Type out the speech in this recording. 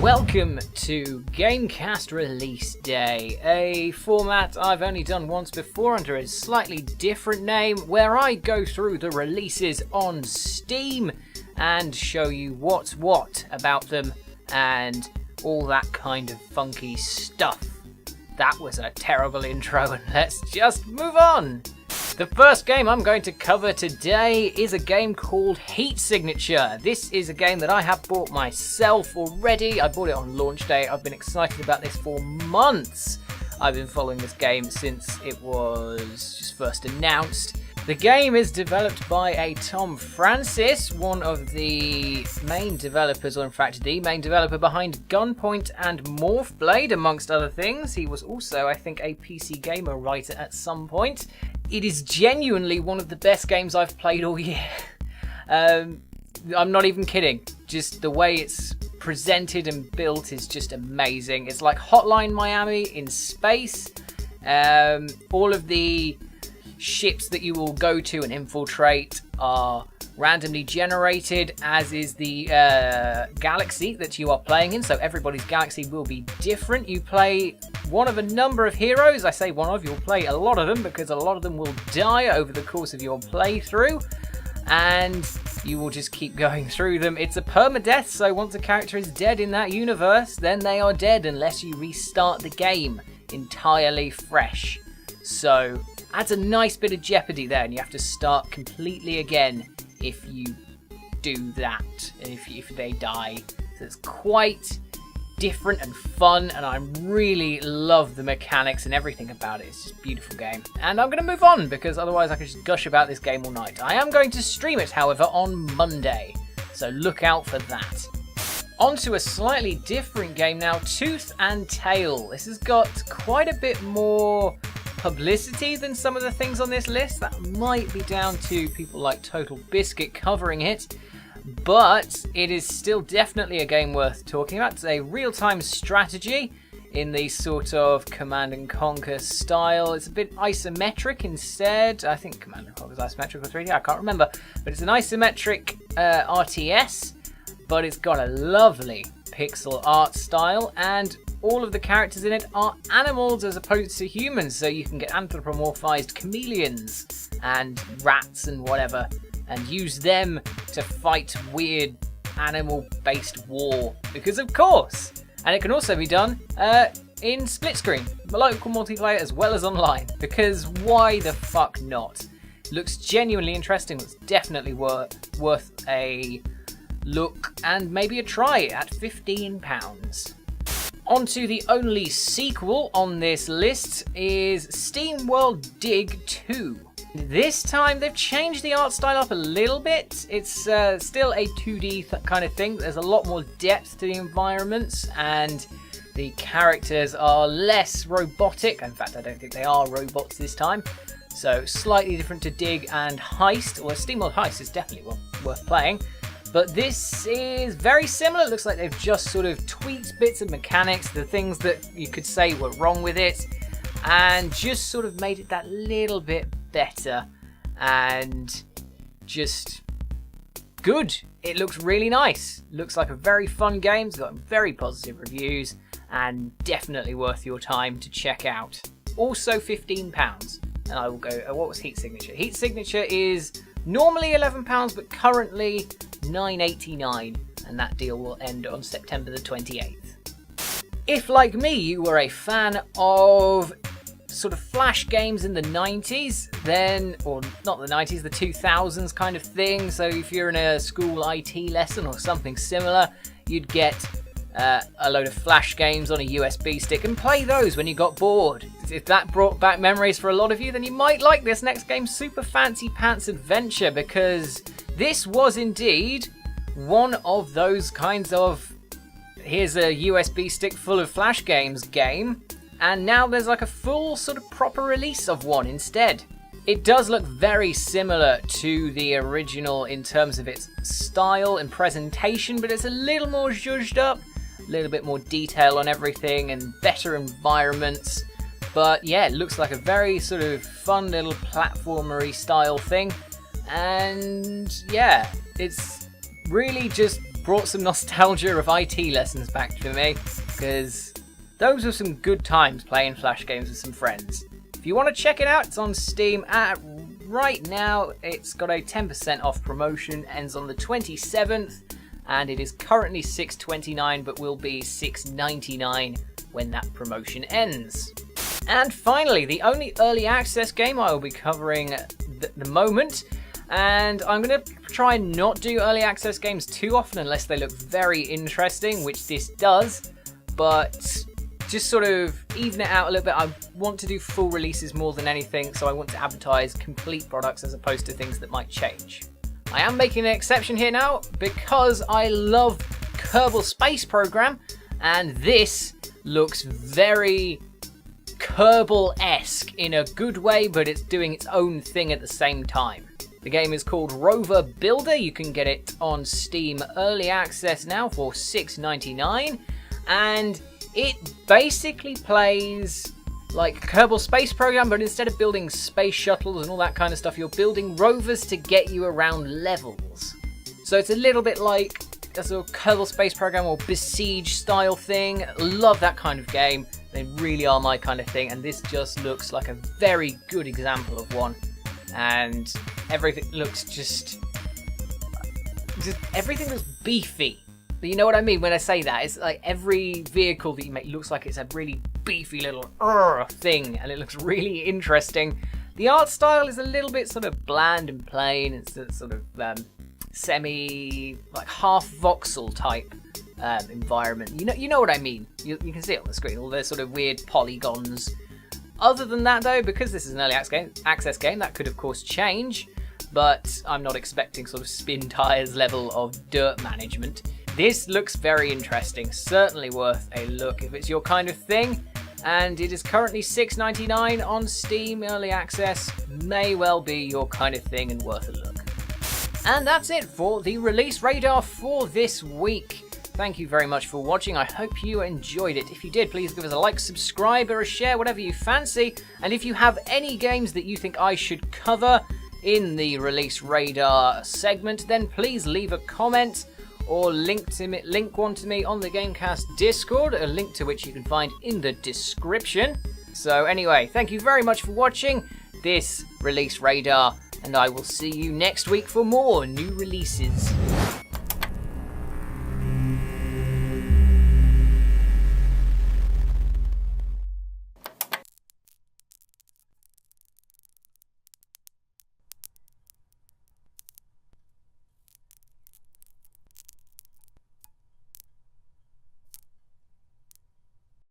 Welcome to GameCast Release Day, a format I've only done once before under a slightly different name, where I go through the releases on Steam and show you what's what about them and all that kind of funky stuff. That was a terrible intro, and let's just move on. The first game I'm going to cover today is a game called Heat Signature. This is a game that I have bought myself already. I bought it on launch day. I've been excited about this for months. I've been following this game since it was just first announced. The game is developed by a Tom Francis, one of the main developers, or in fact the main developer behind Gunpoint and Morph Blade, amongst other things. He was also, I think, a PC Gamer writer at some point. It is genuinely one of the best games I've played all year. I'm not even kidding. Just the way it's presented and built is just amazing. It's like Hotline Miami in space. All of the ships that you will go to and infiltrate are randomly generated, as is the galaxy that you are playing in, so everybody's galaxy will be different. You play one of a number of heroes. I say one of, you'll play a lot of them because a lot of them will die over the course of your playthrough, and you will just keep going through them. It's a permadeath, so once a character is dead in that universe, then they are dead unless you restart the game entirely fresh. So adds a nice bit of jeopardy there, and you have to start completely again if you do that, and if they die. So it's quite different and fun, and I really love the mechanics and everything about it. It's just a beautiful game. And I'm going to move on, because otherwise I could just gush about this game all night. I am going to stream it, however, on Monday, so look out for that. On to a slightly different game now, Tooth and Tail. This has got quite a bit more publicity than some of the things on this list. That might be down to people like Total Biscuit covering it, but it is still definitely a game worth talking about. It's a real-time strategy in the sort of Command and Conquer style. It's a bit isometric instead. I think Command and Conquer is isometric or 3D, I can't remember, but it's an isometric RTS, but it's got a lovely pixel art style, and all of the characters in it are animals as opposed to humans, so you can get anthropomorphized chameleons and rats and whatever, and use them to fight weird animal-based war, because of course. And it can also be done in split screen, local multiplayer as well as online, because why the fuck not? Looks genuinely interesting. It's definitely worth a look and maybe a try at £15. On to the only sequel on this list is SteamWorld Dig 2. This time they've changed the art style up a little bit. It's still a 2D kind of thing. There's a lot more depth to the environments, and the characters are less robotic. In fact, I don't think they are robots this time. So slightly different to Dig and Heist. Well, SteamWorld Heist is definitely worth playing. But this is very similar. It looks like they've just sort of tweaked bits of mechanics, the things that you could say were wrong with it, and just sort of made it that little bit better and just good. It looks really nice. Looks like a very fun game. It's got very positive reviews and definitely worth your time to check out. Also £15. And I will go, what was Heat Signature? Heat Signature is normally £11, but currently $9.89, and that deal will end on September the 28th. If, like me, you were a fan of sort of flash games in the 90s, then, or not the 90s, the 2000s kind of thing, so if you're in a school IT lesson or something similar, you'd get a load of flash games on a USB stick and play those when you got bored. If that brought back memories for a lot of you, then you might like this next game, Super Fancy Pants Adventure, because this was indeed one of those kinds of here's a USB stick full of flash games game, and now there's like a full sort of proper release of one instead. It does look very similar to the original in terms of its style and presentation, but it's a little more zhuzhed up, a little bit more detail on everything and better environments. But yeah, it looks like a very sort of fun little platformery style thing. And yeah, it's really just brought some nostalgia of IT lessons back to me, because those were some good times playing Flash games with some friends. If you want to check it out, it's on Steam. Right now, it's got a 10% off promotion, ends on the 27th, and it is currently $6.29, but will be $6.99 when that promotion ends. And finally, the only early access game I will be covering at the moment, and I'm going to try and not do early access games too often unless they look very interesting, which this does, but just sort of even it out a little bit. I want to do full releases more than anything, so I want to advertise complete products as opposed to things that might change. I am making an exception here now because I love Kerbal Space Program, and this looks very Kerbal-esque in a good way, but it's doing its own thing at the same time. The game is called Rover Builder. You can get it on Steam Early Access now for $6.99, and it basically plays like Kerbal Space Program, but instead of building space shuttles and all that kind of stuff, you're building rovers to get you around levels. So it's a little bit like a sort of Kerbal Space Program or Besiege style thing. Love that kind of game. They really are my kind of thing, and this just looks like a very good example of one. And everything looks just everything looks beefy. But you know what I mean when I say that? It's like every vehicle that you make looks like it's a really beefy little thing, and it looks really interesting. The art style is a little bit sort of bland and plain. It's a sort of semi, like half voxel type environment. You know what I mean. You can see it on the screen. All those sort of weird polygons. Other than that, though, because this is an early access game, that could of course change. But I'm not expecting sort of spin tires level of dirt management. This looks very interesting, certainly worth a look if it's your kind of thing, and it is currently $6.99 on Steam Early Access, may well be your kind of thing and worth a look. And that's it for the release radar for this week. Thank you very much for watching. I hope you enjoyed it. If you did, please give us a like, subscribe, or a share, whatever you fancy. And if you have any games that you think I should cover in the release radar segment, then please leave a comment or link one to me on the GameCast Discord, a link to which you can find in the description. So anyway, thank you very much for watching this release radar, and I will see you next week for more new releases.